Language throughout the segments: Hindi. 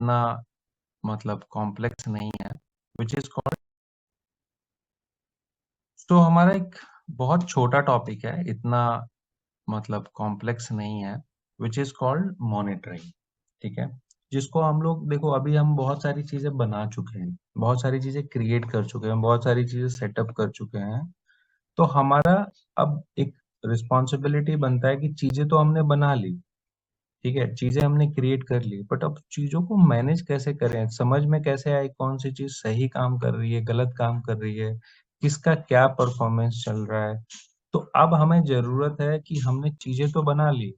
इतना मतलब कॉम्प्लेक्स नहीं है, विच इज कॉल्ड। तो हमारा एक बहुत छोटा टॉपिक है, इतना मतलब कॉम्प्लेक्स नहीं है, विच इज कॉल्ड मॉनिटरिंग। ठीक है, जिसको हम लोग देखो, अभी हम बहुत सारी चीजें बना चुके हैं, बहुत सारी चीजें क्रिएट कर चुके हैं, बहुत सारी चीजें सेटअप कर चुके हैं। तो हमारा अब एक रिस्पॉन्सिबिलिटी बनता है कि चीजें तो हमने बना ली, ठीक है, चीजें हमने क्रिएट कर ली, बट अब चीजों को मैनेज कैसे करें, समझ में कैसे आए कौन सी चीज सही काम कर रही है, गलत काम कर रही है, किसका क्या परफॉर्मेंस चल रहा है। तो अब हमें जरूरत है कि हमने चीजें तो बना ली,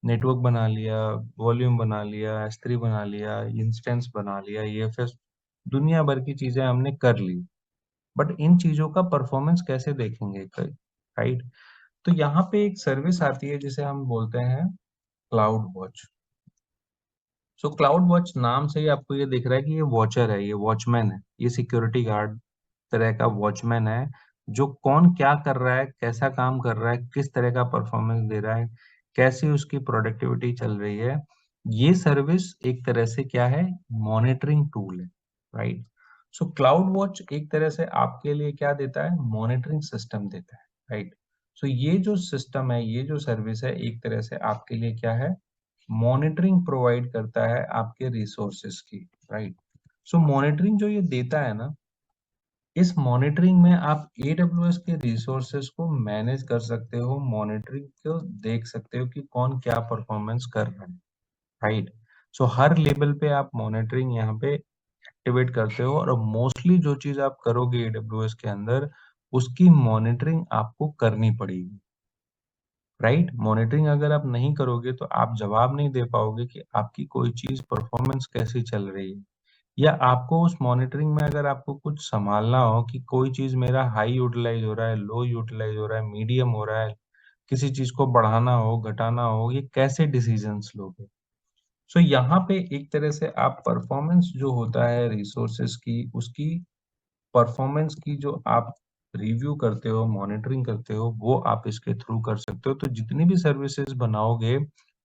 नेटवर्क बना लिया, वॉल्यूम बना लिया, S3 बना लिया, इंस्टेंस बना लिया, EFS, दुनिया भर की चीजें हमने कर ली, बट इन चीजों का परफॉर्मेंस कैसे देखेंगे, राइट। तो यहाँ पे एक सर्विस आती है जिसे हम बोलते हैं cloud watch. So cloud watch नाम से ही आपको ये दिख रहा है कि ये वॉचर है, ये वॉचमैन है, ये सिक्योरिटी गार्ड तरह का वॉचमैन है, जो कौन क्या कर रहा है, कैसा काम कर रहा है, किस तरह का परफॉर्मेंस दे रहा है, कैसी उसकी प्रोडक्टिविटी चल रही है। ये सर्विस एक तरह से क्या है, मॉनिटरिंग टूल है, राइट। सो क्लाउड वॉच एक तरह से आपके लिए क्या देता है, मॉनिटरिंग सिस्टम देता है, राइट। सो ये जो सिस्टम है, ये जो सर्विस है, एक तरह से आपके लिए क्या है, मॉनिटरिंग प्रोवाइड करता है आपके रिसोर्सेज की, राइट। सो मॉनिटरिंग जो ये देता है ना, इस मॉनिटरिंग में आप AWS के रिसोर्सेज को मैनेज कर सकते हो, मॉनिटरिंग को देख सकते हो कि कौन क्या परफॉर्मेंस कर रहा है, राइट। सो हर लेवल पे आप मॉनिटरिंग यहाँ पे एक्टिवेट करते हो, और मोस्टली जो चीज आप करोगे AWS के अंदर, उसकी मॉनिटरिंग आपको करनी पड़ेगी, राइट। मॉनिटरिंग अगर आप नहीं करोगे तो आप जवाब नहीं दे पाओगे कि आपकी कोई चीज परफॉर्मेंस कैसी चल रही है, या आपको उस मॉनिटरिंग में अगर आपको कुछ संभालना हो कि कोई चीज मेरा हाई यूटिलाइज हो रहा है, लो यूटिलाइज हो रहा है, मीडियम हो रहा है, किसी चीज को बढ़ाना हो, घटाना हो, ये कैसे डिसीजंस लोगे। सो यहाँ पे एक तरह से आप परफॉर्मेंस जो होता है रिसोर्सेस की, उसकी परफॉर्मेंस की जो आप रिव्यू करते हो, मॉनिटरिंग करते हो, वो आप इसके थ्रू कर सकते हो। तो जितनी भी सर्विसेज बनाओगे,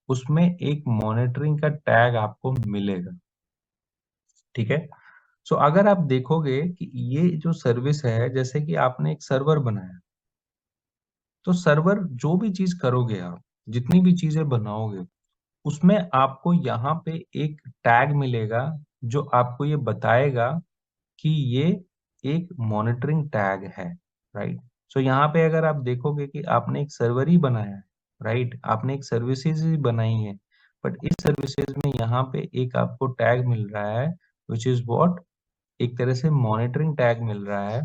उसमें एक मॉनिटरिंग का टैग आपको मिलेगा, ठीक है। सो अगर आप देखोगे कि ये जो सर्विस है, जैसे कि आपने एक सर्वर बनाया, तो सर्वर जो भी चीज करोगे आप, जितनी भी चीजें बनाओगे, उसमें आपको यहाँ पे एक टैग मिलेगा, जो आपको ये बताएगा कि ये एक मॉनिटरिंग टैग है, राइट। सो यहाँ पे अगर आप देखोगे कि आपने एक सर्वर ही बनाया है, राइट, आपने एक सर्विसेज ही बनाई है, बट इस सर्विसेज में यहाँ पे एक आपको टैग मिल रहा है, विच इज व्हाट, एक तरह से मॉनिटरिंग टैग मिल रहा है।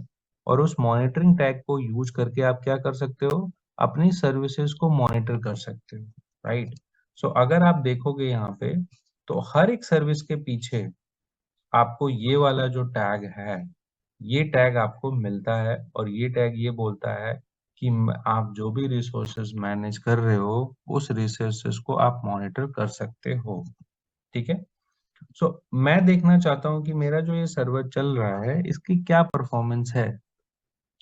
और उस मॉनिटरिंग टैग को यूज करके आप क्या कर सकते हो, अपनी सर्विसेज को मॉनिटर कर सकते हो, राइट। सो अगर आप देखोगे यहाँ पे, तो हर एक सर्विस के पीछे आपको ये वाला जो टैग है, ये टैग आपको मिलता है, और ये टैग ये बोलता है कि आप जो भी रिसोर्सेज मैनेज कर रहे हो, उस रिसोर्सेज को आप मॉनिटर कर सकते हो, ठीक है। सो मैं देखना चाहता हूँ कि मेरा जो ये सर्वर चल रहा है, इसकी क्या परफॉर्मेंस है,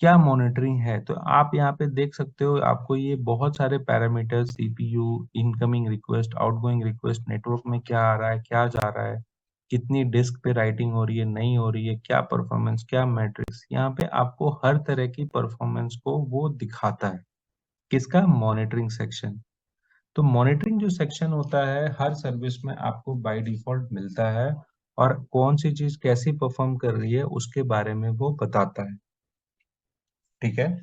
क्या मॉनिटरिंग है। तो आप यहाँ पे देख सकते हो, आपको ये बहुत सारे parameters, CPU, incoming request, outgoing request, network में क्या आ रहा है, क्या जा रहा है, कितनी डिस्क पे राइटिंग हो रही है, नहीं हो रही है, क्या परफॉर्मेंस, क्या मैट्रिक्स, यहाँ पे आपको हर तरह की परफॉर्मेंस को वो दिखाता है, किसका, मॉनिटरिंग सेक्शन। तो मॉनिटरिंग जो सेक्शन होता है, हर सर्विस में आपको बाय डिफॉल्ट मिलता है, और कौन सी चीज कैसी परफॉर्म कर रही है उसके बारे में वो बताता है, ठीक है।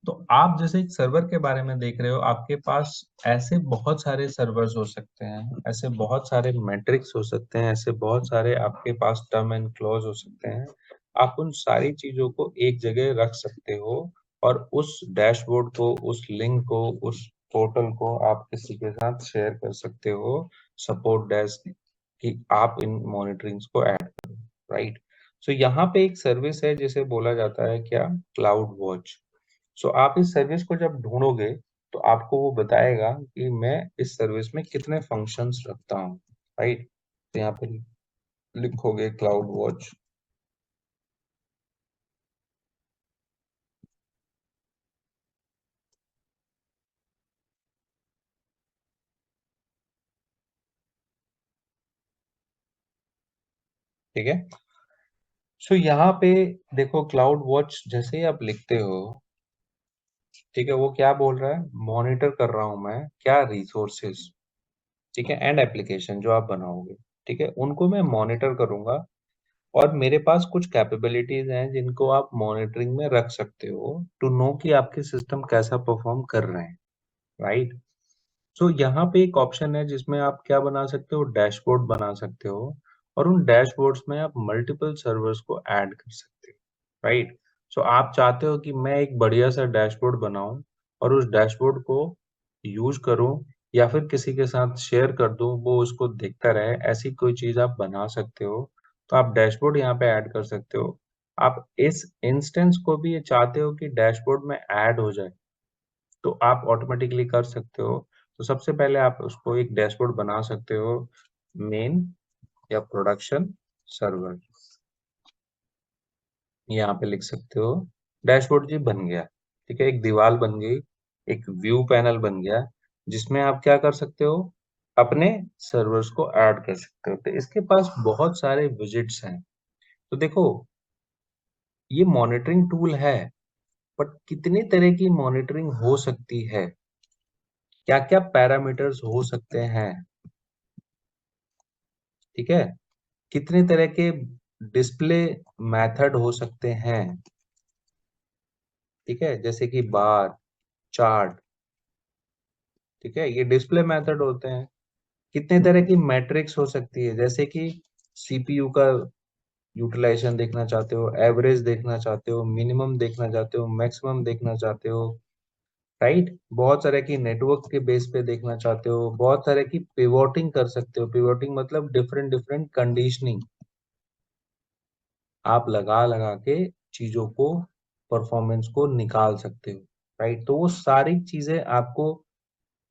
तो आप जैसे एक सर्वर के बारे में देख रहे हो, आपके पास ऐसे बहुत सारे सर्वर्स हो सकते हैं, ऐसे बहुत सारे मैट्रिक्स हो सकते हैं, ऐसे बहुत सारे आपके पास टर्म एंड क्लॉज हो सकते हैं। आप उन सारी चीजों को एक जगह रख सकते हो, और उस डैशबोर्ड को, उस लिंक को, उस पोर्टल को आप किसी के साथ शेयर कर सकते हो, सपोर्ट डेस्क, कि आप इन मॉनिटरिंग्स को ऐड करो, राइट। सो यहाँ पे एक सर्विस है जिसे बोला जाता है क्या, क्लाउड वॉच। सो आप इस सर्विस को जब ढूंढोगे, तो आपको वो बताएगा कि मैं इस सर्विस में कितने फंक्शंस रखता हूँ, राइट। तो यहाँ पे लिखोगे क्लाउड वॉच, ठीक है। सो यहाँ पे देखो, क्लाउड वॉच जैसे ही आप लिखते हो, ठीक है, वो क्या बोल रहा है, मॉनिटर कर रहा हूं मैं क्या रिसोर्सेज, ठीक है, एंड एप्लीकेशन जो आप बनाओगे, ठीक है, उनको मैं मॉनिटर करूंगा। और मेरे पास कुछ कैपेबिलिटीज हैं जिनको आप मॉनिटरिंग में रख सकते हो टू नो कि आपके सिस्टम कैसा परफॉर्म कर रहे हैं, राइट। सो यहाँ पे एक ऑप्शन है जिसमें आप क्या बना सकते हो, डैशबोर्ड बना सकते हो। और उन डैशबोर्ड्स में आप मल्टीपल सर्वर्स को ऐड कर सकते हो, राइट। सो आप चाहते हो कि मैं एक बढ़िया सा डैशबोर्ड बनाऊं और उस डैशबोर्ड को यूज करूं, या फिर किसी के साथ शेयर कर दूं, वो उसको देखता रहे, ऐसी कोई चीज आप बना सकते हो। तो आप डैशबोर्ड यहाँ पे ऐड कर सकते हो। आप इस इंस्टेंस को भी ये चाहते हो कि डैशबोर्ड में ऐड हो जाए, तो आप ऑटोमेटिकली कर सकते हो। तो सबसे पहले आप उसको एक डैशबोर्ड बना सकते हो, मेन या प्रोडक्शन सर्वर, यहाँ पे लिख सकते हो। डैशबोर्ड जी बन गया, ठीक है, एक दीवार बन गई, एक व्यू पैनल बन गया, जिसमें आप क्या कर सकते हो, अपने सर्वर्स को ऐड कर सकते हो। तो इसके पास बहुत सारे विजिट्स हैं। तो देखो, ये मॉनिटरिंग टूल है, बट कितने तरह की मॉनिटरिंग हो सकती है, क्या क्या पैरामीटर्स हो सकते हैं, ठीक है, कितने तरह के डिस्प्ले मेथड हो सकते हैं, ठीक है, जैसे कि बार चार्ट, ठीक है, ये डिस्प्ले मेथड होते हैं। कितने तरह की मैट्रिक्स हो सकती है, जैसे कि सीपीयू का यूटिलाइजेशन देखना चाहते हो, एवरेज देखना चाहते हो, मिनिमम देखना चाहते हो, मैक्सिमम देखना चाहते हो, राइट। बहुत तरह की नेटवर्क के बेस पे देखना चाहते हो, बहुत तरह की पिवोटिंग कर सकते हो। पिवोटिंग मतलब डिफरेंट डिफरेंट कंडीशनिंग आप लगा लगा के चीजों को, परफॉर्मेंस को निकाल सकते हो, राइट। तो वो सारी चीजें आपको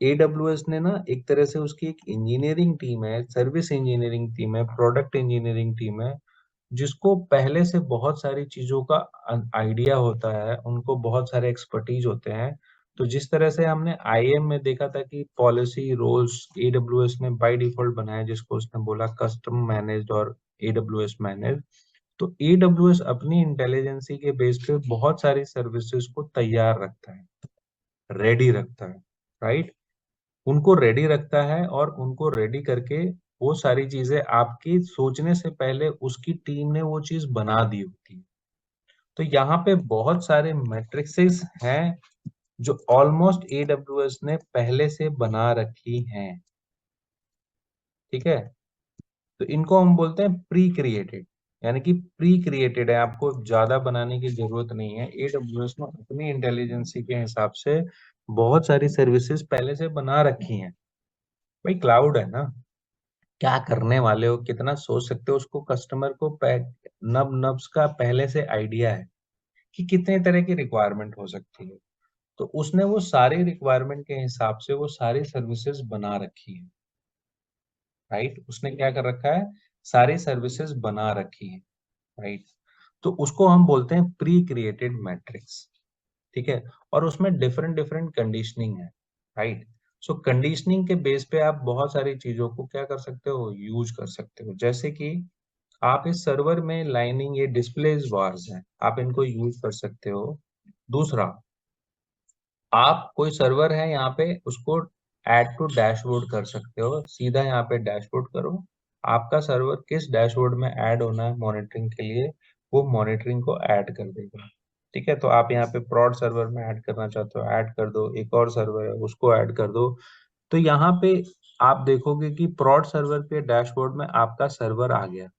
एडब्ल्यूएस ने ना, एक तरह से उसकी एक इंजीनियरिंग टीम है, सर्विस इंजीनियरिंग टीम है, प्रोडक्ट इंजीनियरिंग टीम है, जिसको पहले से बहुत सारी चीजों का आइडिया होता है, उनको बहुत सारे एक्सपर्टीज होते हैं। तो जिस तरह से हमने आईएम में देखा था कि पॉलिसी रोल्स एडब्ल्यूएस ने बाय डिफॉल्ट बनाया, जिसको उसने बोला कस्टम मैनेज्ड और एडब्ल्यूएस मैनेज्ड। तो एडब्ल्यूएस अपनी इंटेलिजेंसी के बेस पे बहुत सारी सर्विसेज को तैयार रखता है, रेडी रखता है, राइट। उनको रेडी रखता है, और उनको रेडी करके वो सारी चीजें आपकी सोचने से पहले उसकी टीम ने वो चीज बना दी होती है। तो यहाँ पे बहुत सारे मैट्रिक्सेस हैं जो ऑलमोस्ट एडब्ल्यूएस ने पहले से बना रखी हैं, ठीक है। तो इनको हम बोलते हैं प्री क्रिएटेड, यानी कि प्री क्रिएटेड है, आपको ज्यादा बनाने की जरूरत नहीं है। एडब्ल्यूएस ने अपनी इंटेलिजेंसी के हिसाब से बहुत सारी सर्विसेज पहले से बना रखी हैं। भाई क्लाउड है ना, क्या करने वाले हो, कितना सोच सकते हो, उसको कस्टमर को नब नब्स का पहले से आइडिया है कि कितने तरह की रिक्वायरमेंट हो सकती है। तो उसने वो सारी रिक्वायरमेंट के हिसाब से वो सारी सर्विसेज बना रखी है, राइट। उसने क्या कर रखा है, सारी सर्विसेज बना रखी है, राइट। तो उसको हम बोलते हैं प्री क्रिएटेड मैट्रिक्स, ठीक है। और उसमें डिफरेंट डिफरेंट कंडीशनिंग है, राइट। सो कंडीशनिंग के बेस पे आप बहुत सारी चीजों को क्या कर सकते हो, यूज कर सकते हो। जैसे कि आप इस सर्वर में लाइनिंग, ये डिस्प्लेस बार्स हैं, आप इनको यूज कर सकते हो। दूसरा, आप कोई सर्वर है यहाँ पे, उसको ऐड टू डैशबोर्ड कर सकते हो, सीधा यहाँ पे डैशबोर्ड करो, आपका सर्वर किस डैशबोर्ड में ऐड होना है मॉनिटरिंग के लिए, वो मॉनिटरिंग को ऐड कर देगा, ठीक है। तो आप यहाँ पे प्रॉड सर्वर में ऐड करना चाहते हो, ऐड कर दो, एक और सर्वर है उसको ऐड कर दो। तो यहाँ पे आप देखोगे कि प्रॉड सर्वर के डैशबोर्ड में आपका सर्वर आ गया,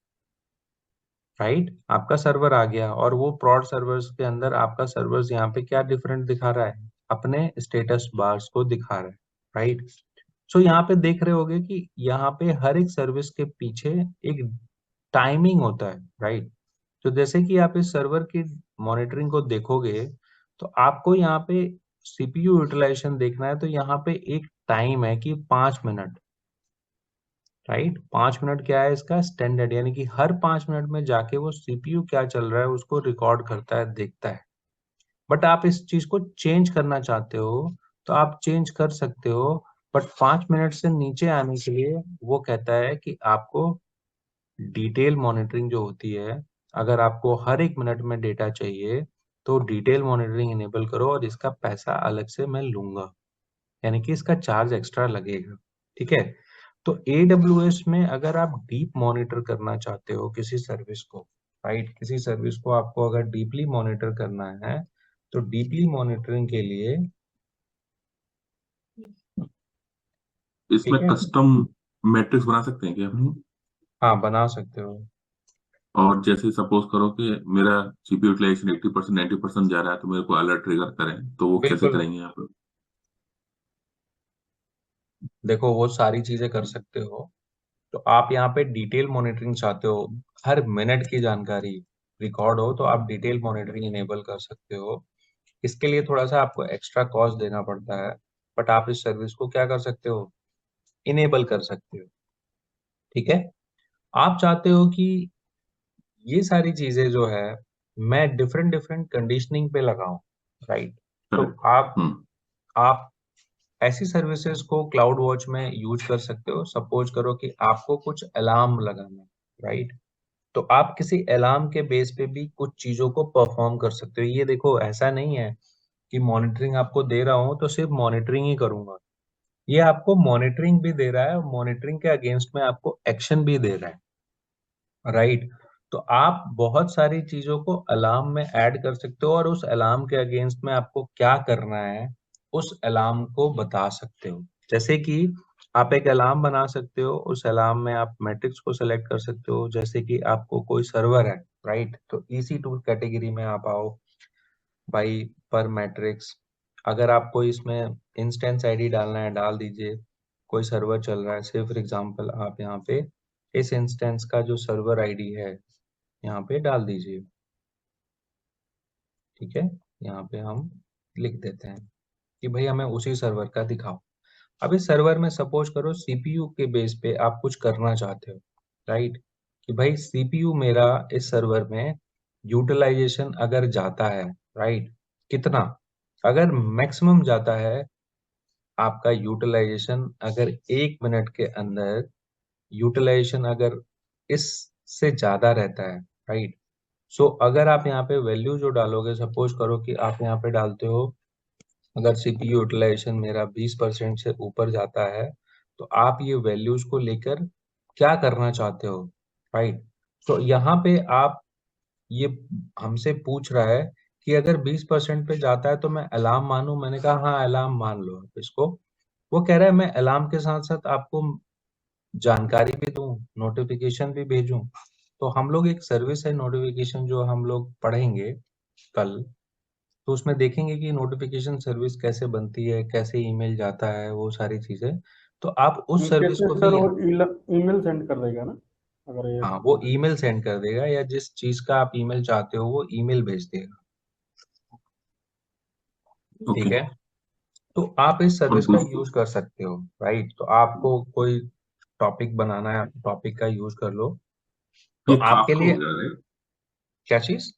राइट, आपका सर्वर आ गया, और वो प्रॉड सर्वर्स के अंदर आपका सर्वर्स यहाँ पे क्या डिफरेंट दिखा रहा है, अपने स्टेटस बार्स को दिखा रहा है, राइट। सो यहाँ पे देख रहे होगे कि यहाँ पे हर एक सर्विस के पीछे एक टाइमिंग होता है, राइट। तो जैसे कि आप इस सर्वर की मॉनिटरिंग को देखोगे, तो आपको यहाँ पे सीपीयू यूटिलाइजेशन देखना है, तो यहाँ पे एक टाइम है कि 5 मिनट, राइट। 5 मिनट क्या है इसका स्टैंडर्ड, यानी कि हर 5 मिनट में जाके वो सीपीयू क्या चल रहा है उसको रिकॉर्ड करता है, देखता है। बट आप इस चीज को चेंज करना चाहते हो, तो आप चेंज कर सकते हो। बट 5 मिनट से नीचे आने के लिए वो कहता है कि आपको डिटेल मॉनिटरिंग जो होती है, अगर आपको हर एक मिनट में डेटा चाहिए तो डिटेल मॉनिटरिंग इनेबल करो और इसका पैसा अलग से मैं लूंगा, यानी कि इसका चार्ज एक्स्ट्रा लगेगा। ठीक है। तो AWS में अगर आप डीप मॉनिटर करना चाहते हो किसी सर्विस को, राइट, किसी सर्विस को आपको अगर डीपली मॉनिटर करना है तो डीपली मॉनिटरिंग के लिए, इसमें ठीक है, कस्टम मैट्रिक्स बना सकते हैं क्या हम? हाँ बना सकते हो। और जैसे सपोज करो कि मेरा सीपीयू यूटिलाइजेशन 80% 90% जा रहा है, तो मेरे को अलर्ट ट्रिगर करें, तो वो कैसे बिल्कुल, करेंगे यहाँ पर? देखो वो सारी चीजें कर सकते हो। तो आप यहाँ पे डिटेल मॉनिटरिंग चाहते हो, हर मिनट की जानकारी रिकॉर्ड हो, तो आप डिटेल मॉनिटरिंग इनेबल कर सकते हो। इसके लिए थोड़ा सा आपको एक्स्ट्रा कॉस्ट देना पड़ता है, बट आप इस सर्विस को क्या कर सकते हो, इनेबल कर सकते हो। ठीक है। आप चाहते हो कि ये सारी चीजें जो है मैं डिफरेंट डिफरेंट कंडीशनिंग पे लगाऊं, राइट। तो करेक्ट। हम्म। आप ऐसी सर्विसेज को क्लाउड वॉच में यूज कर सकते हो। सपोज करो कि आपको कुछ अलार्म लगाना है, राइट। तो आप किसी अलार्म के बेस पे भी कुछ चीजों को परफॉर्म कर सकते हो। ये देखो, ऐसा नहीं है कि मॉनिटरिंग आपको दे रहा हूँ तो सिर्फ मॉनिटरिंग ही करूंगा। ये आपको मॉनिटरिंग भी दे रहा है और मॉनिटरिंग के अगेंस्ट में आपको एक्शन भी दे रहा है, राइट। तो आप बहुत सारी चीजों को अलार्म में ऐड कर सकते हो और उस अलार्म के अगेंस्ट में आपको क्या करना है उस अलार्म को बता सकते हो। जैसे कि आप एक अलार्म बना सकते हो, उस अलार्म में आप मैट्रिक्स को सेलेक्ट कर सकते हो। जैसे कि आपको कोई सर्वर है, राइट, तो EC2 कैटेगरी में आप आओ बाई पर मैट्रिक्स। अगर आपको इसमें इंस्टेंस आईडी डालना है डाल दीजिए। कोई सर्वर चल रहा है, से फॉर एग्जांपल आप यहाँ पे इस इंस्टेंस का जो सर्वर आईडी है यहाँ पे डाल दीजिए। ठीक है। यहाँ पे हम लिख देते हैं कि भाई हमें उसी सर्वर का दिखाओ। अब इस सर्वर में सपोज करो CPU के बेस पे आप कुछ करना चाहते हो, राइट, कि भाई CPU मेरा इस सर्वर में यूटिलाइजेशन अगर जाता है, राइट, कितना, अगर मैक्सिमम जाता है आपका यूटिलाइजेशन, अगर 1 मिनट के अंदर यूटिलाइजेशन अगर इससे ज्यादा रहता है, राइट। सो अगर आप यहाँ पे वैल्यू जो डालोगे, सपोज करो कि आप यहाँ पे डालते हो अगर CPU यूटिलाइजेशन मेरा 20% से ऊपर जाता है, तो आप ये वैल्यूज को लेकर क्या करना चाहते हो, राइट। तो यहाँ पे आप ये हमसे पूछ रहा है कि अगर 20% पे जाता है तो मैं अलार्म मानूं। मैंने कहा हाँ अलार्म मान लो आप इसको। वो कह रहा है मैं अलार्म के साथ साथ आपको जानकारी भी दूं, नोटिफिकेशन भी भेजूं। तो हम लोग एक सर्विस है नोटिफिकेशन जो हम लोग पढ़ेंगे कल, तो उसमें देखेंगे कि नोटिफिकेशन सर्विस कैसे बनती है, कैसे ईमेल जाता है, वो सारी चीजें। तो आप उस सर्विस कैसे को सर, भी, वो ईमेल सेंड कर देगा ना, अगर ये हाँ, वो सपोज? ईमेल सेंड कर देगा या जिस चीज का आप ईमेल चाहते हो वो ईमेल भेज देगा। ठीक ओके। है। तो आप इस और सर्विस का यूज कर सकते हो, राइट। तो आपको कोई टॉपिक बनाना है, टॉपिक का यूज कर लो। तो ये आपके काफका हो लिए गया, राइट? क्या चीज,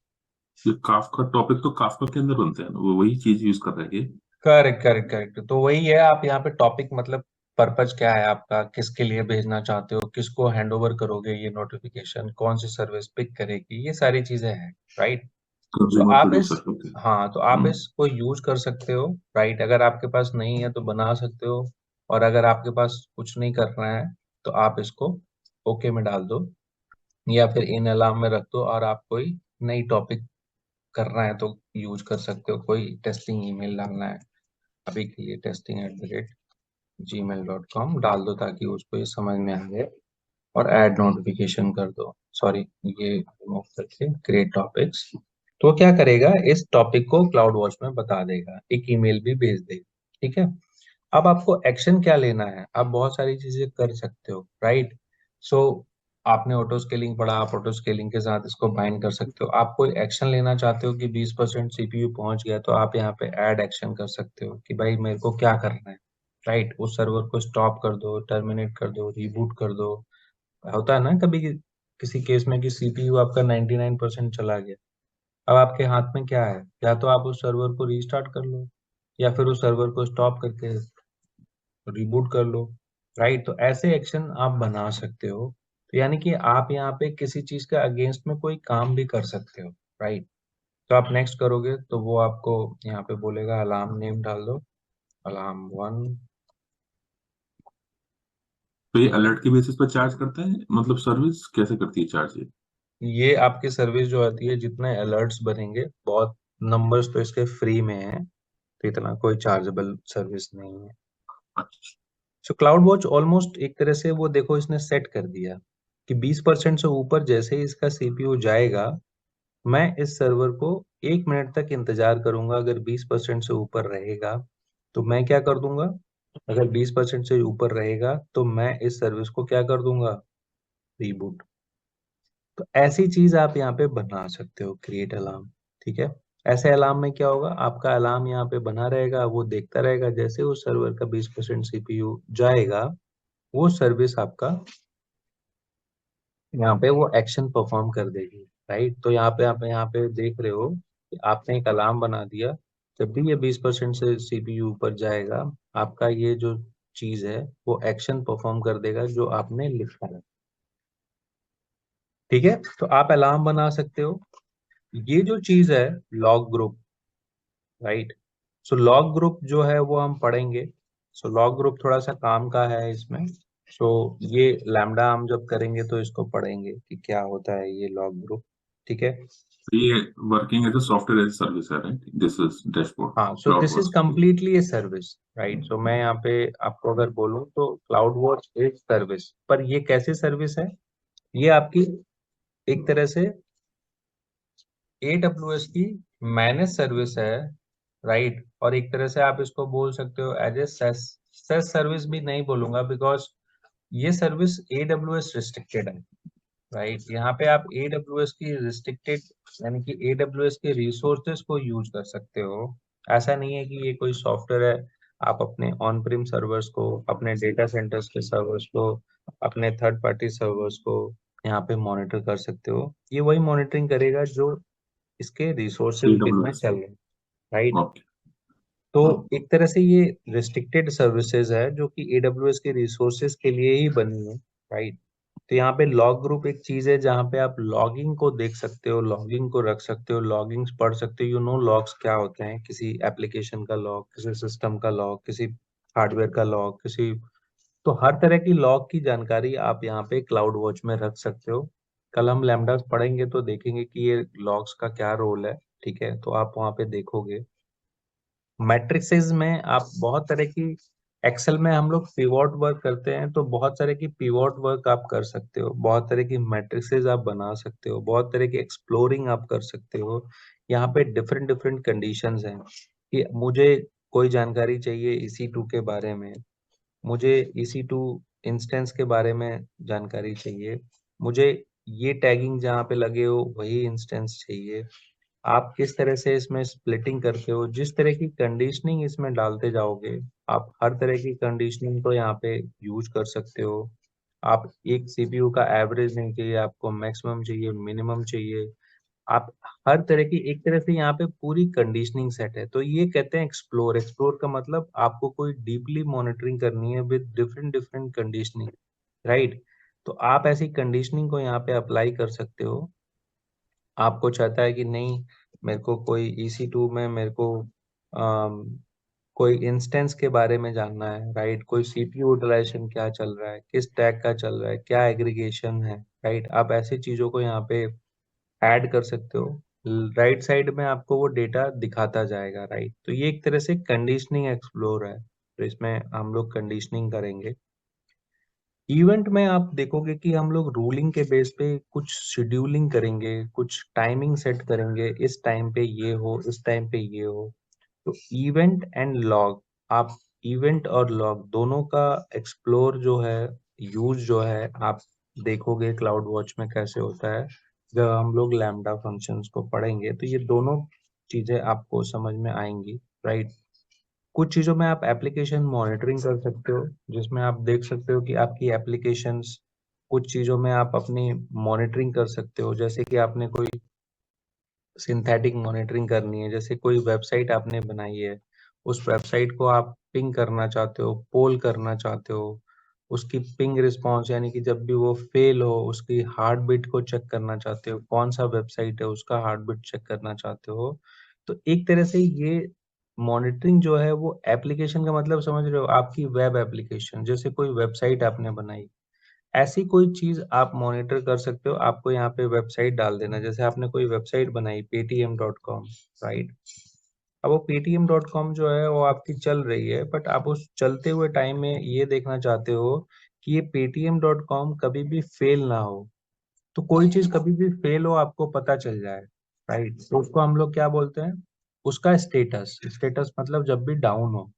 ये काफका टॉपिक तो काफका के अंदर बनते हैं ना, वो वही चीज यूज कर रहे हैं ये? Correct correct correct. तो वही है, आप यहाँ पे टॉपिक मतलब पर्पज क्या है आपका, किसके लिए भेजना चाहते हो, किसको हैंड ओवर करोगे ये नोटिफिकेशन, कौन सी सर्विस पिक करेगी, ये सारी चीजें हैं, राइट। तो कंज्यूमर आप इस, प्रोड्यूसर, ओके। हाँ, तो आप इसको यूज कर सकते हो, राइट। अगर आपके पास नहीं है तो बना सकते हो, और अगर आपके पास कुछ नहीं करना है तो आप इसको ओके में डाल दो या फिर इन अलार्म में रख दो। और आप कोई नई टॉपिक करना है तो यूज कर सकते हो। कोई टेस्टिंग ईमेल डालना है, अभी के लिए testing@gmail.com डाल दो ताकि उसको ये समझ में आ जाए। और ऐड नोटिफिकेशन कर दो, सॉरी, ये रिमूव करके क्रिएट टॉपिक्स। तो वो क्या करेगा, इस टॉपिक को क्लाउड वॉच में बता देगा, एक ईमेल भी भेज देगा। ठीक है। अब आपको एक्शन क्या लेना है, आप बहुत सारी चीजें कर सकते हो, राइट। सो आपने ऑटो स्केलिंग पढ़ा, आप ऑटो स्केलिंग के साथ इसको बाइंड कर सकते हो। आप कोई एक्शन लेना चाहते हो कि 20% CPU पहुंच गया, तो आप यहाँ पे ऐड एक्शन कर सकते हो कि भाई मेरे को क्या करना है, राइट। उस सर्वर को स्टॉप कर दो, टर्मिनेट कर दो, रिबूट कर दो। होता है ना कभी किसी केस में कि CPU आपका 99% चला गया। अब आपके हाथ में क्या है, या तो आप उस सर्वर को रीस्टार्ट कर लो या फिर उस सर्वर को स्टॉप करके रिबूट कर लो, राइट। तो ऐसे एक्शन आप बना सकते हो तो यानी कि आप यहाँ पे किसी चीज के अगेंस्ट में कोई काम भी कर सकते हो, राइट। तो आप नेक्स्ट करोगे तो वो आपको यहाँ पे बोलेगा अलार्म नेम डाल दो, अलार्म 1। तो ये अलर्ट के बेसिस पर चार्ज करता है, मतलब सर्विस कैसे करती है चार्ज ये? ये आपकी सर्विस जो आती है, जितने अलर्ट्स बनेंगे, बहुत नंबर्स तो इसके फ्री में है, तो इतना कोई चार्जेबल सर्विस नहीं है। अच्छा। सो क्लाउड वॉच ऑलमोस्ट एक तरह से वो देखो इसने सेट कर दिया कि 20% से ऊपर जैसे ही इसका सीपीयू जाएगा, मैं इस सर्वर को 1 मिनट तक इंतजार करूंगा। अगर 20% से ऊपर रहेगा तो मैं क्या कर दूंगा, अगर 20% से ऊपर रहेगा तो मैं इस सर्विस को क्या कर दूंगा, रीबूट। तो ऐसी चीज आप यहाँ पे बना सकते हो, क्रिएट अलार्म। ठीक है। ऐसे अलार्म में क्या होगा, आपका अलार्म यहाँ पे बना रहेगा, वो देखता रहेगा जैसे उस सर्वर का 20% सीपीयू जाएगा, वो सर्विस आपका यहाँ पे वो एक्शन परफॉर्म कर देगी, राइट। तो यहाँ पे आप यहाँ पे देख रहे हो कि आपने एक अलार्म बना दिया, जब भी ये 20% से सीपीयू ऊपर जाएगा, आपका ये जो चीज है वो एक्शन परफॉर्म कर देगा जो आपने लिखा है। ठीक है। तो आप अलार्म बना सकते हो। ये जो चीज है, log group, right. So log group जो है वो हम पढ़ेंगे। सो लॉग ग्रुप थोड़ा सा काम का है इसमें। सो ये लैम्डा हम जब करेंगे तो इसको पढ़ेंगे कि क्या होता है ये लॉग ग्रुप। ठीक है। तो ये working as a software as service है, राइट? दिस इज डैशबोर्ड, हाँ, so cloud this is works. Completely a service, right. So मैं यहाँ पे आपको अगर बोलूँ तो क्लाउड वॉच इज सर्विस, पर ये कैसे सर्विस है, ये आपकी एक तरह से AWS की मैनेज सर्विस है, राइट। और एक तरह से आप इसको बोल सकते हो as a SES, SES service भी नहीं बोलूंगा, बिकॉज ये सर्विस AWS रिस्ट्रिक्टेड है, राइट। यहाँ पे आप AWS की रिस्ट्रिक्टेड, यानी कि AWS के रिसोर्सेज को यूज कर सकते हो। ऐसा नहीं है कि ये कोई सॉफ्टवेयर है, आप अपने ऑन प्रिम सर्वर्स को, अपने डेटा सेंटर्स के सर्वर्स को, अपने थर्ड पार्टी सर्वर्स को यहाँ पे मॉनिटर कर सकते हो। ये वही मॉनिटरिंग करेगा जो इसके रिसोर्सेज बिल में AWS। चल रहे हैं, राइट। ओके। तो एक तरह से ये रिस्ट्रिक्टेड सर्विसेज है जो कि AWS के रिसोर्सेज के लिए ही बनी है, राइट। तो यहाँ पे लॉग ग्रुप एक चीज है जहाँ पे आप लॉगिंग को देख सकते हो, लॉगिंग को रख सकते हो, लॉगिंग्स पढ़ सकते हो। यू नो लॉग्स क्या होते हैं, किसी एप्लीकेशन का लॉग, किसी सिस्टम का लॉग, किसी हार्डवेयर का लॉग, किसी, तो हर तरह की लॉग की जानकारी आप यहाँ पे क्लाउड वॉच में रख सकते हो। कल हम लैम्डास पढ़ेंगे तो देखेंगे कि ये लॉग्स का क्या रोल है। ठीक है। तो आप वहाँ पे देखोगे मैट्रिसेस में आप बहुत तरह की, एक्सेल में हम लोग पिवोट वर्क करते हैं तो बहुत तरह की पिवोट वर्क आप कर सकते हो, बहुत तरह की मैट्रिसेस आप बना सकते हो, बहुत तरह की एक्सप्लोरिंग आप कर सकते हो। यहाँ पे डिफरेंट डिफरेंट कंडीशंस हैं कि मुझे कोई जानकारी चाहिए EC2 के बारे में, मुझे EC2 इंस्टेंस के बारे में जानकारी चाहिए, मुझे ये टैगिंग जहाँ पे लगे हो वही इंस्टेंस चाहिए। आप किस तरह से इसमें स्प्लिटिंग करते हो, जिस तरह की कंडीशनिंग इसमें डालते जाओगे, आप हर तरह की कंडीशनिंग को यहाँ पे यूज कर सकते हो। आप एक सीपीयू का एवरेज नहीं चाहिए, आपको मैक्सिमम चाहिए, मिनिमम चाहिए। आप हर तरह की, एक तरह से यहाँ पे पूरी कंडीशनिंग सेट है। तो ये कहते हैं एक्सप्लोर। एक्सप्लोर का मतलब आपको कोई डीपली मॉनिटरिंग करनी है with different different conditioning, right. तो आप ऐसी कंडीशनिंग को यहाँ पे अप्लाई कर सकते हो। आपको चाहता है कि नहीं, मेरे को कोई EC2 में मेरे को कोई इंस्टेंस के बारे में जानना है, राइट। कोई सीपीयू यूटिलाइजेशन क्या चल रहा है, किस टैग का चल रहा है, क्या एग्रीगेशन है, राइट। आप ऐसी चीजों को यहाँ पे ऐड कर सकते हो। राइट साइड में आपको वो डेटा दिखाता जाएगा, राइट। तो ये एक तरह से कंडीशनिंग एक्सप्लोर है, तो इसमें हम लोग कंडीशनिंग करेंगे। इवेंट में आप देखोगे कि हम लोग रूलिंग के बेस पे कुछ शेड्यूलिंग करेंगे, कुछ टाइमिंग सेट करेंगे, इस टाइम पे ये हो, इस टाइम पे ये हो। तो इवेंट एंड लॉग, आप इवेंट और लॉग दोनों का एक्सप्लोर जो है, यूज जो है, आप देखोगे क्लाउड वॉच में कैसे होता है। जब हम लोग लैम्डा फंक्शंस को पढ़ेंगे तो ये दोनों चीजें आपको समझ में आएंगी, राइट। कुछ चीजों में आप एप्लीकेशन मॉनिटरिंग कर सकते हो, जिसमें आप देख सकते हो कि आपकी एप्लीकेशंस, कुछ चीजों में आप अपनी मॉनिटरिंग कर सकते हो, जैसे कि आपने कोई सिंथेटिक मॉनिटरिंग करनी है, जैसे कोई वेबसाइट आपने बनाई है, उस वेबसाइट को आप पिंग करना चाहते हो, पोल करना चाहते हो, उसकी पिंग रिस्पॉन्स, यानी कि जब भी वो फेल हो उसकी हार्ट बीट को चेक करना चाहते हो, कौन सा वेबसाइट है उसका हार्ट बीट चेक करना चाहते हो। तो एक तरह से ये मॉनिटरिंग जो है वो एप्लीकेशन का मतलब समझ रहे हो, आपकी वेब एप्लीकेशन, जैसे कोई वेबसाइट आपने बनाई, ऐसी कोई चीज आप मॉनिटर कर सकते हो। आपको यहाँ पे वेबसाइट डाल देना, जैसे आपने कोई वेबसाइट बनाई paytm.com, राइट। अब वो paytm.com जो है वो आपकी चल रही है, बट आप उस चलते हुए टाइम में ये देखना चाहते हो कि ये paytm.com कभी भी फेल ना हो। तो कोई चीज कभी भी फेल हो आपको पता चल जाए, राइट, तो उसको हम लोग क्या बोलते हैं, उसका स्टेटस। स्टेटस मतलब जब भी डाउन हो,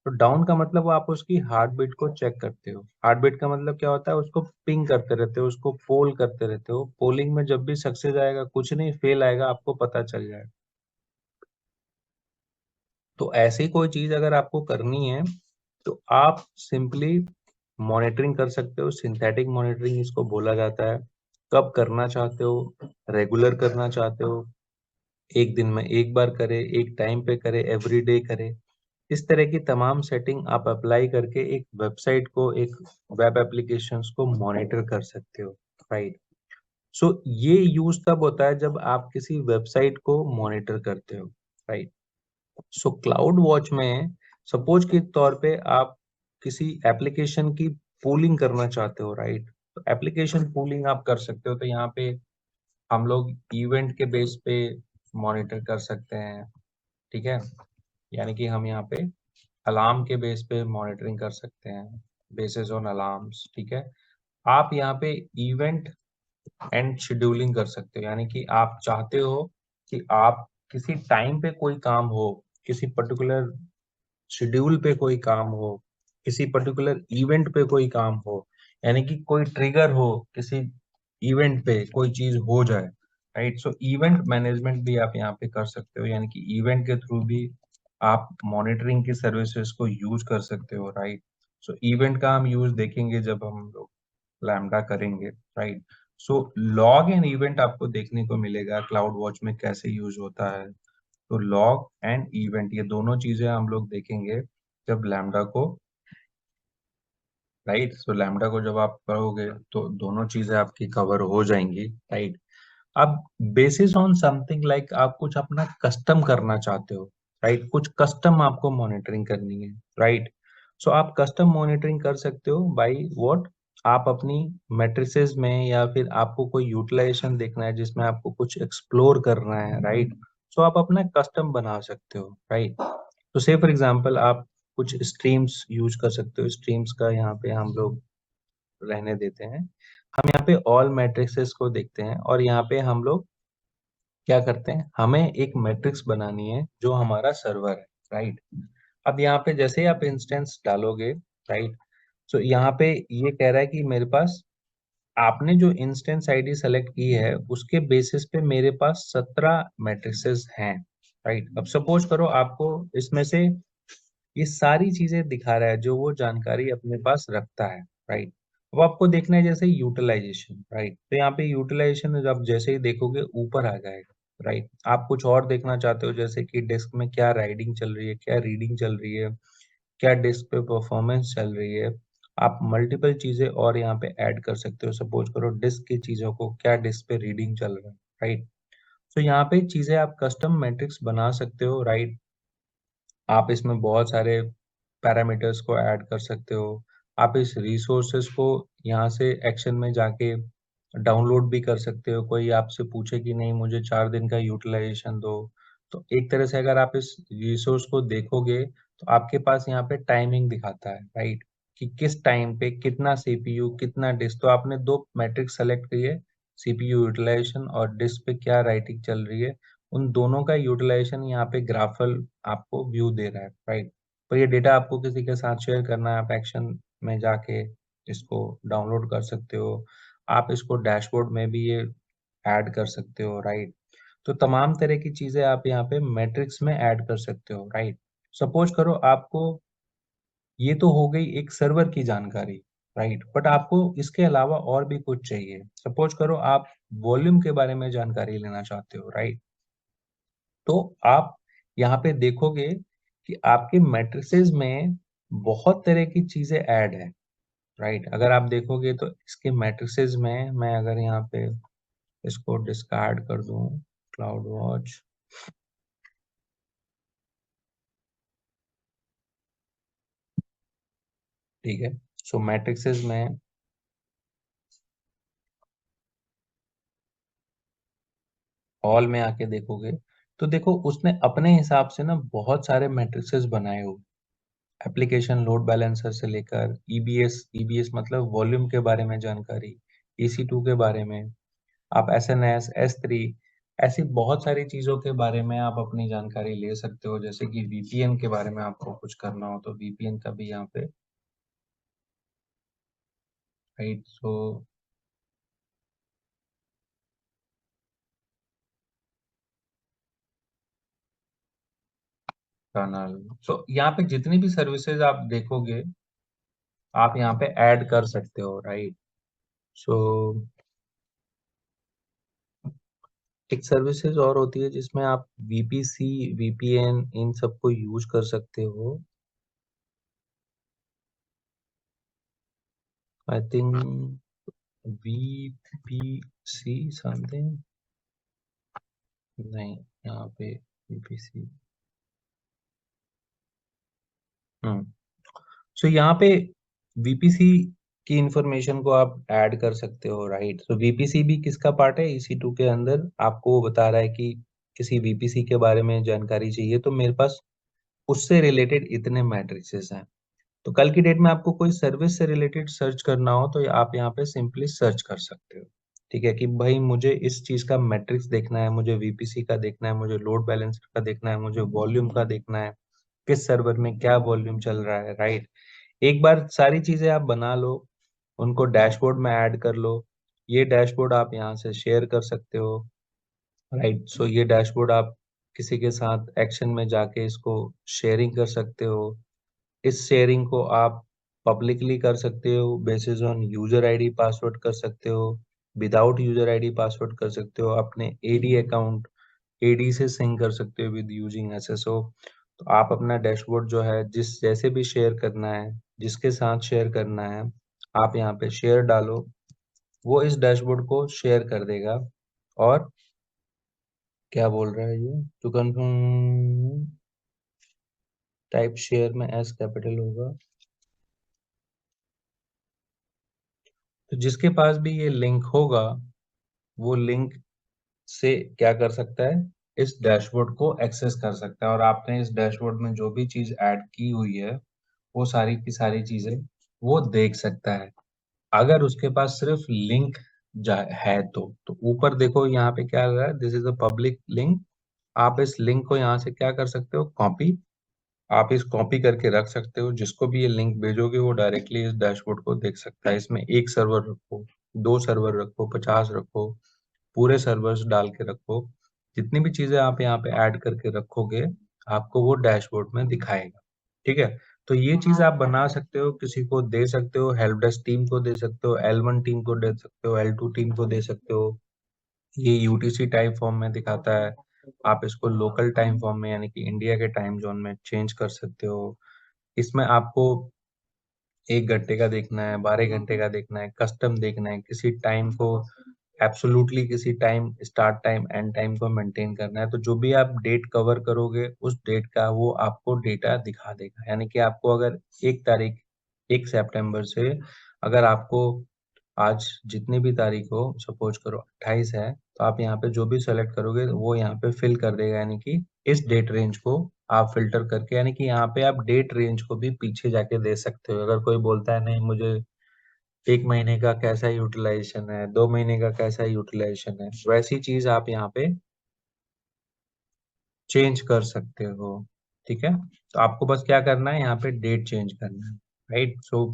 तो डाउन का मतलब वो आप उसकी हार्ट बीट को चेक करते हो। हार्ट बीट का मतलब क्या होता है, उसको पिंग करते रहते हो, उसको पोल करते रहते हो। पोलिंग में जब भी सक्सेस आएगा, कुछ नहीं फेल आएगा, आपको पता चल जाएगा। तो ऐसी कोई चीज अगर आपको करनी है तो आप सिंपली मॉनिटरिंग कर सकते हो। सिंथेटिक मॉनिटरिंग इसको बोला जाता है। कब करना चाहते हो, रेगुलर करना चाहते हो, एक दिन में एक बार करे, एक टाइम पे करे, एवरी डे करे, इस तरह की तमाम सेटिंग आप अप्लाई करके एक वेबसाइट को, एक वेब एप्लीकेशंस को मॉनिटर कर सकते हो, राइट। सो ये यूज तब होता है जब आप किसी वेबसाइट को मॉनिटर करते हो, राइट। सो क्लाउड वॉच में सपोज के तौर पे आप किसी एप्लीकेशन की पूलिंग करना चाहते हो, राइट। तो एप्लीकेशन पूलिंग आप कर सकते हो। तो यहाँ पे हम लोग इवेंट के बेस पे मॉनिटर कर सकते हैं, ठीक है। यानी कि हम यहाँ पे अलार्म के बेस पे मॉनिटरिंग कर सकते हैं, बेसिस ऑन अलार्म्स, ठीक है। आप यहाँ पे इवेंट एंड शेड्यूलिंग कर सकते हो, यानी कि आप चाहते हो कि आप किसी टाइम पे कोई काम हो, किसी पर्टिकुलर शेड्यूल पे कोई काम हो, किसी पर्टिकुलर इवेंट पे कोई काम हो, यानी कि कोई ट्रिगर हो, किसी इवेंट पे कोई चीज हो जाए, राइट। सो इवेंट मैनेजमेंट भी आप यहाँ पे कर सकते हो, यानी कि इवेंट के थ्रू भी आप मॉनिटरिंग की सर्विसेज को यूज कर सकते हो, राइट। सो इवेंट का हम यूज देखेंगे जब हम लोग लैम्डा करेंगे, right. So log and event आपको देखने को मिलेगा क्लाउड वॉच में कैसे यूज होता है। तो लॉग एंड इवेंट ये दोनों चीजें हम लोग देखेंगे जब लैम्डा को, राइट। सो लैम्डा को जब आप करोगे तो दोनों चीजें आपकी कवर हो जाएंगी, राइट। अब बेसिस ऑन समथिंग लाइक आप कुछ अपना कस्टम करना चाहते हो, राइट, कुछ कस्टम आपको मॉनिटरिंग करनी है, राइट। सो आप कस्टम मॉनिटरिंग कर सकते हो बाय व्हाट, आप अपनी मैट्रिसेस में, या फिर आपको कोई यूटिलाइजेशन देखना है जिसमें आपको कुछ एक्सप्लोर करना है, राइट। सो आप अपना कस्टम बना सकते हो, राइट। तो से फॉर एग्जांपल आप कुछ स्ट्रीम्स यूज कर सकते हो। स्ट्रीम्स का यहाँ पे हम लोग रहने देते हैं। हम यहाँ पे ऑल मैट्रिसेस को देखते हैं और यहाँ पे हम लोग क्या करते हैं, हमें एक मैट्रिक्स बनानी है जो हमारा सर्वर है, राइट। अब यहाँ पे जैसे ही आप इंस्टेंस डालोगे, राइट, तो यहाँ पे ये कह रहा है कि मेरे पास, आपने जो इंस्टेंस आईडी सेलेक्ट की है उसके बेसिस पे मेरे पास 17 मैट्रिसेस हैं, राइट। अब सपोज करो आपको इसमें से ये सारी चीजें दिखा रहा है जो वो जानकारी अपने पास रखता है, राइट। अब आपको देखना है जैसे यूटिलाइजेशन, राइट। तो यहाँ पे यूटिलाइजेशन आप जैसे ही देखोगे ऊपर आ जाएगा, राइट। आप कुछ और देखना चाहते हो जैसे कि डिस्क में क्या राइडिंग चल रही है, क्या रीडिंग चल रही है, क्या डिस्क पे परफॉर्मेंस चल रही है, आप मल्टीपल चीजें और यहाँ पे ऐड कर सकते हो। सपोज करो डिस्क की चीजों को, क्या डिस्क पे रीडिंग चल रहा है, राइट। तो यहाँ पे चीजें आप कस्टम मैट्रिक्स बना सकते हो, राइट। आप इसमें बहुत सारे पैरामीटर्स को ऐड कर सकते हो। आप इस रिसोर्सेस को यहाँ से एक्शन में जाके डाउनलोड भी कर सकते हो। कोई आपसे पूछे कि नहीं मुझे 4 दिन का यूटिलाइजेशन दो, तो एक तरह से अगर आप इस रिसोर्स को देखोगे तो आपके पास यहाँ पे टाइमिंग दिखाता है, राइट, कि किस टाइम पे कितना सीपीयू कितना डिस्क। तो आपने दो मैट्रिक सेलेक्ट किए, सीपीयू यूटिलाइजेशन और डिस्क पे क्या राइटिंग चल रही है, उन दोनों का यूटिलाइजेशन यहाँ पे ग्राफल आपको व्यू दे रहा है, राइट। पर ये डेटा आपको किसी के साथ शेयर करना है, आप एक्शन में जाके इसको डाउनलोड कर सकते हो। आप इसको डैशबोर्ड में भी ये ऐड कर सकते हो, राइट। तो तमाम तरह की चीजें आप यहाँ पे मैट्रिक्स में ऐड कर सकते हो, राइट। सपोज करो आपको, ये तो हो गई एक सर्वर की जानकारी, राइट, बट आपको इसके अलावा और भी कुछ चाहिए। सपोज करो आप वॉल्यूम के बारे में जानकारी लेना चाहते हो, राइट। तो आप यहाँ पे देखोगे कि आपके मैट्रिसेस में बहुत तरह की चीजें ऐड है, राइट। अगर आप देखोगे तो इसके मैट्रिसेस में मैं अगर यहाँ पे इसको डिस्कार्ड कर दूं, क्लाउड वॉच, ठीक है। सो मैट्रिसेस में ऑल में आके देखोगे तो देखो उसने अपने हिसाब से ना बहुत सारे मैट्रिसेस बनाए हुए, एप्लीकेशन लोड बैलेंसर से लेकर ईबीएस, ईबीएस मतलब वॉल्यूम के बारे में जानकारी, EC2 के बारे में, आप SNS, S3, ऐसी बहुत सारी चीजों के बारे में आप अपनी जानकारी ले सकते हो। जैसे कि VPN के बारे में आपको कुछ करना हो तो VPN का भी यहाँ पे, राइट। सो टनल, सो यहाँ पे जितनी भी सर्विसेज आप देखोगे आप यहाँ पे ऐड कर सकते हो, राइट। सो एक सर्विसेज और होती है जिसमें आप VPC, VPN इन सबको यूज कर सकते हो। आई थिंक VPC समथिंग, नहीं, यहाँ पे VPC, हम्म। सो यहाँ पे VPC की इंफॉर्मेशन को आप ऐड कर सकते हो, राइट। सो VPC भी किसका पार्ट है, EC2 के अंदर आपको वो बता रहा है कि किसी VPC के बारे में जानकारी चाहिए तो मेरे पास उससे रिलेटेड इतने मैट्रिसेस हैं। तो कल की डेट में आपको कोई सर्विस से रिलेटेड सर्च करना हो तो आप यहाँ पे सिंपली सर्च कर सकते हो, ठीक है, कि भाई मुझे इस चीज का मैट्रिक्स देखना है, मुझे VPC का देखना है, मुझे लोड बैलेंसर का देखना है, मुझे वॉल्यूम का देखना है, किस सर्वर में क्या वॉल्यूम चल रहा है, राइट। एक बार सारी चीजें आप बना लो, उनको डैशबोर्ड में ऐड कर लो, ये डैशबोर्ड आप यहाँ से शेयर कर सकते हो, राइट। सो ये डैशबोर्ड आप किसी के साथ एक्शन में जाके इसको शेयरिंग कर सकते हो। इस शेयरिंग को आप पब्लिकली कर सकते हो, basis on user ID password कर सकते हो, विदाउट यूजर आईडी पासवर्ड कर सकते हो, अपने एडी अकाउंट एडी से सिंक कर सकते हो विद यूजिंग SSO। तो आप अपना डैशबोर्ड जो है जिस जैसे भी शेयर करना है, जिसके साथ शेयर करना है, आप यहाँ पे शेयर डालो, वो इस डैशबोर्ड को शेयर कर देगा। और क्या बोल रहा है ये, टू कंफर्म टाइप शेयर में S कैपिटल होगा। तो जिसके पास भी ये लिंक होगा वो लिंक से क्या कर सकता है, इस डैशबोर्ड को एक्सेस कर सकता है, और आपने इस डैशबोर्ड में जो भी चीज ऐड की हुई है वो सारी की सारी चीजें वो देख सकता है। अगर उसके पास सिर्फ लिंक है तो ऊपर देखो यहाँ पे क्या आ रहा है, this is a public link. आप इस लिंक को यहाँ से क्या कर सकते हो, कॉपी, आप इस कॉपी करके रख सकते हो, जिसको भी ये लिंक भेजोगे वो डायरेक्टली इस डैशबोर्ड को देख सकता है। इसमें एक सर्वर रखो, दो सर्वर रखो, 50 रखो, पूरे सर्वर्स डाल के रखो, जितनी भी चीजें आप यहाँ पे ऐड करके रखोगे आपको वो डैशबोर्ड में दिखाएगा, ठीक है। तो ये चीज आप बना सकते हो, किसी को दे सकते हो, हेल्प डेस्क टीम को दे सकते हो, L1 टीम को दे सकते हो, L2 टीम को दे सकते हो। ये UTC टाइप फॉर्म में दिखाता है, आप इसको लोकल टाइम फॉर्म में यानी कि इंडिया के टाइम जोन में चेंज कर सकते हो। इसमें आपको 1 घंटे का देखना है, 12 घंटे का देखना है, कस्टम देखना है, किसी टाइम को एब्सोल्युटली किसी time, start time and time को मेंटेन करना है। तो जो भी आप डेट कवर करोगे उस डेट का वो आपको डेटा दिखा देगा। यानी कि आपको अगर 1 तारीख, 1 सितंबर से अगर आपको आज जितनी भी तारीख हो, सपोज करो 28 है, तो आप यहाँ पे जो भी सेलेक्ट करोगे वो यहाँ पे फिल कर देगा, यानी कि इस डेट रेंज को आप फिल्टर करके, यानी कि यहाँ पे आप डेट रेंज को भी पीछे जाके दे सकते हो। अगर कोई बोलता है नहीं मुझे 1 महीने का कैसा यूटिलाइजेशन है, 2 महीने का कैसा यूटिलाइजेशन है, वैसी चीज आप यहाँ पे चेंज कर सकते हो, ठीक है। तो आपको बस क्या करना है, यहाँ पे डेट चेंज करना है, right. So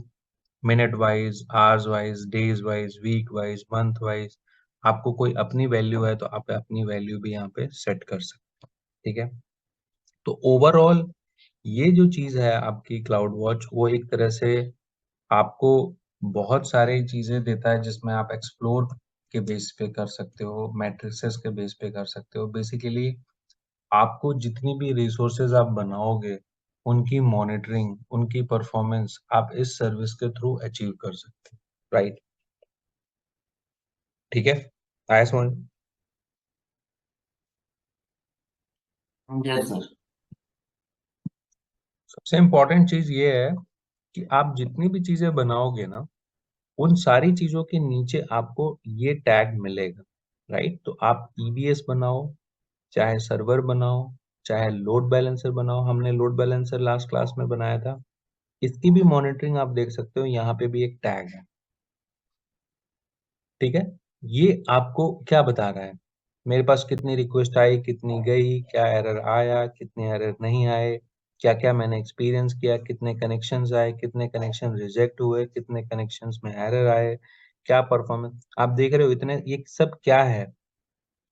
minute wise, hours wise, days wise, week wise, month wise, आपको कोई अपनी वैल्यू है तो आप अपनी वैल्यू भी यहाँ पे सेट कर सकते हो, ठीक है। तो ओवरऑल ये जो चीज है आपकी क्लाउड वॉच, वो एक तरह से आपको बहुत सारी चीजें देता है जिसमें आप एक्सप्लोर के बेस पे कर सकते हो, मैट्रिसेस के बेस पे कर सकते हो। बेसिकली आपको जितनी भी रिसोर्सेज आप बनाओगे उनकी मॉनिटरिंग, उनकी परफॉर्मेंस आप इस सर्विस के थ्रू अचीव कर सकते हैं, राइट? ठीक है, आया समझ? Yes sir. सबसे इम्पोर्टेंट चीज ये है कि आप जितनी भी चीजें बनाओगे ना, उन सारी चीजों के नीचे आपको ये टैग मिलेगा, राइट? तो आप EBS बनाओ, चाहे सर्वर बनाओ, चाहे लोड बैलेंसर बनाओ, हमने लोड बैलेंसर लास्ट क्लास में बनाया था, इसकी भी मॉनिटरिंग आप देख सकते हो, यहाँ पे भी एक टैग है, ठीक है? ये आपको क्या बता रहा है, मेरे पास कितनी रिक्वेस्ट आई, कितनी गई, क्या एरर आया, कितने एरर नहीं आए, क्या क्या मैंने एक्सपीरियंस किया, कितने कनेक्शंस आए, कितने कनेक्शन रिजेक्ट हुए, कितने कनेक्शंस में एरर आए, क्या परफॉर्मेंस आप देख रहे हो, इतने ये सब क्या है,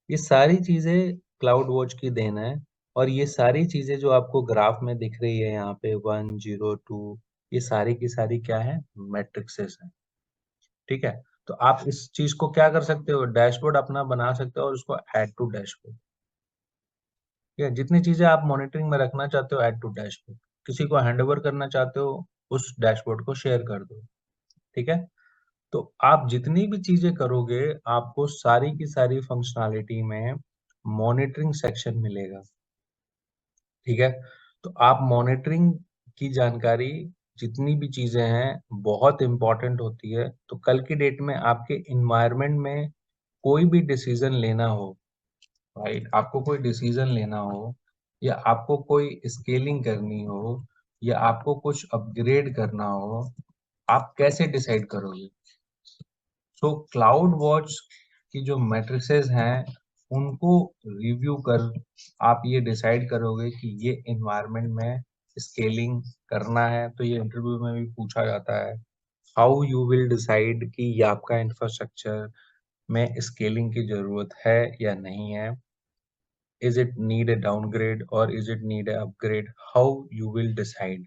ये सारी चीजें क्लाउड वॉच की देन है। और ये सारी चीजें जो आपको ग्राफ में दिख रही है यहाँ पे 1 0 2, ये सारी की सारी क्या है, मैट्रिक्सेस है, ठीक है? तो आप इस चीज को क्या कर सकते हो, डैशबोर्ड अपना बना सकते हो और उसको ऐड टू डैशबोर्ड, ठीक है? जितनी चीजें आप मॉनिटरिंग में रखना चाहते हो ऐड टू डैशबोर्ड, किसी को हैंडओवर करना चाहते हो उस डैशबोर्ड को शेयर कर दो, ठीक है? तो आप जितनी भी चीजें करोगे आपको सारी की सारी फंक्शनैलिटी में मॉनिटरिंग सेक्शन मिलेगा, ठीक है? तो आप मॉनिटरिंग की जानकारी, जितनी भी चीजें हैं बहुत इंपॉर्टेंट होती है। तो कल की डेट में आपके इन्वायरमेंट में कोई भी डिसीजन लेना हो, राइट, आपको कोई डिसीजन लेना हो, या आपको कोई स्केलिंग करनी हो, या आपको कुछ अपग्रेड करना हो, आप कैसे डिसाइड करोगे? सो क्लाउड वॉच की जो मैट्रिसेस हैं उनको रिव्यू कर आप ये डिसाइड करोगे कि ये इन्वायरमेंट में स्केलिंग करना है। तो ये इंटरव्यू में भी पूछा जाता है, हाउ यू विल डिसाइड कि ये आपका इंफ्रास्ट्रक्चर में स्केलिंग की जरूरत है या नहीं है, is it need a downgrade or is it need a upgrade, how you will decide?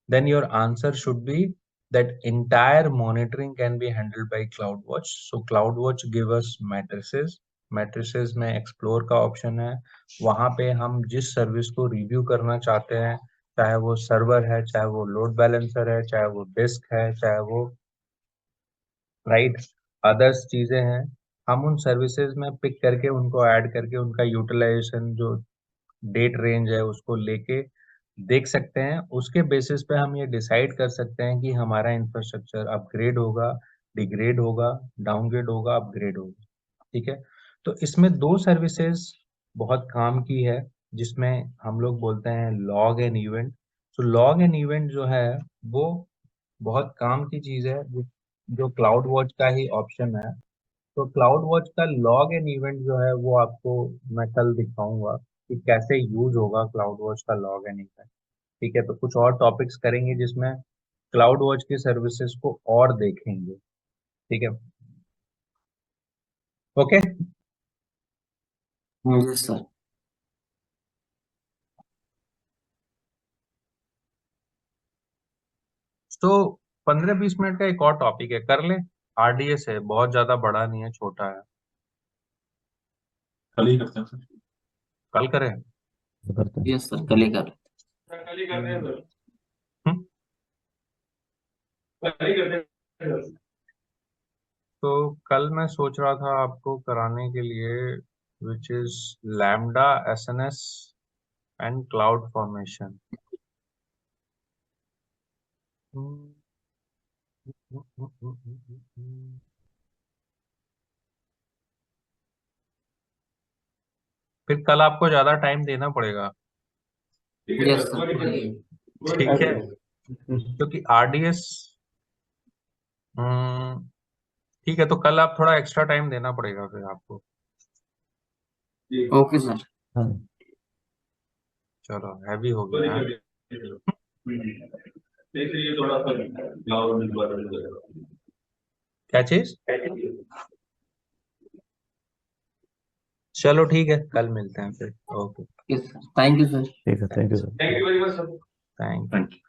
Then your answer should be that entire monitoring can be handled by CloudWatch. So CloudWatch give us matrices, matrices में explore का option है, वहाँ पे हम जिस सर्विस को रिव्यू करना चाहते हैं, चाहे वो सर्वर है, चाहे वो लोड बैलेंसर है, चाहे वो डिस्क है, चाहे वो राइट अदर्स चीजें हैं, हम उन सर्विसेज में पिक करके उनको ऐड करके उनका यूटिलाइजेशन जो डेट रेंज है उसको लेके देख सकते हैं। उसके बेसिस पे हम ये डिसाइड कर सकते हैं कि हमारा इंफ्रास्ट्रक्चर अपग्रेड होगा, डिग्रेड होगा, डाउनग्रेड होगा, अपग्रेड होगा, ठीक है? तो इसमें दो सर्विसेज बहुत काम की है, जिसमें हम लोग बोलते हैं लॉग एंड इवेंट। तो लॉग एंड इवेंट जो है वो बहुत काम की चीज है, जो क्लाउड वॉच का ही ऑप्शन है। तो क्लाउड वॉच का लॉग एंड इवेंट जो है वो आपको मैं कल दिखाऊंगा कि कैसे यूज होगा क्लाउड वॉच का लॉग एंड इवेंट, ठीक है? तो कुछ और टॉपिक्स करेंगे जिसमें क्लाउड वॉच की सर्विसेज को और देखेंगे, ठीक है? Okay, yes sir. तो 15-20 मिनट का एक और टॉपिक है, कर ले। RDS है, बहुत ज्यादा बड़ा नहीं है, छोटा है, कल ही करते हैं सर। कल करें? यस सर, कल ही कर। कल ही करते हैं सर। हम्म? कल ही करते हैं सर। तो कल मैं सोच रहा था आपको कराने के लिए which is lambda SNS and cloud formation. फिर कल आपको ज्यादा टाइम देना पड़ेगा, ठीक है यस सर, सर। ठीक है? क्योंकि RDS ठीक है, तो कल आप थोड़ा एक्स्ट्रा टाइम देना पड़ेगा फिर आपको। Okay sir. चलो, हैवी हो गया है। ये थोड़ा सा क्या चीज? चलो ठीक है, कल मिलते हैं फिर। Okay, yes sir, thank you sir. ठीक है, thank you sir. Thank you very much sir. Thank you. Thank you.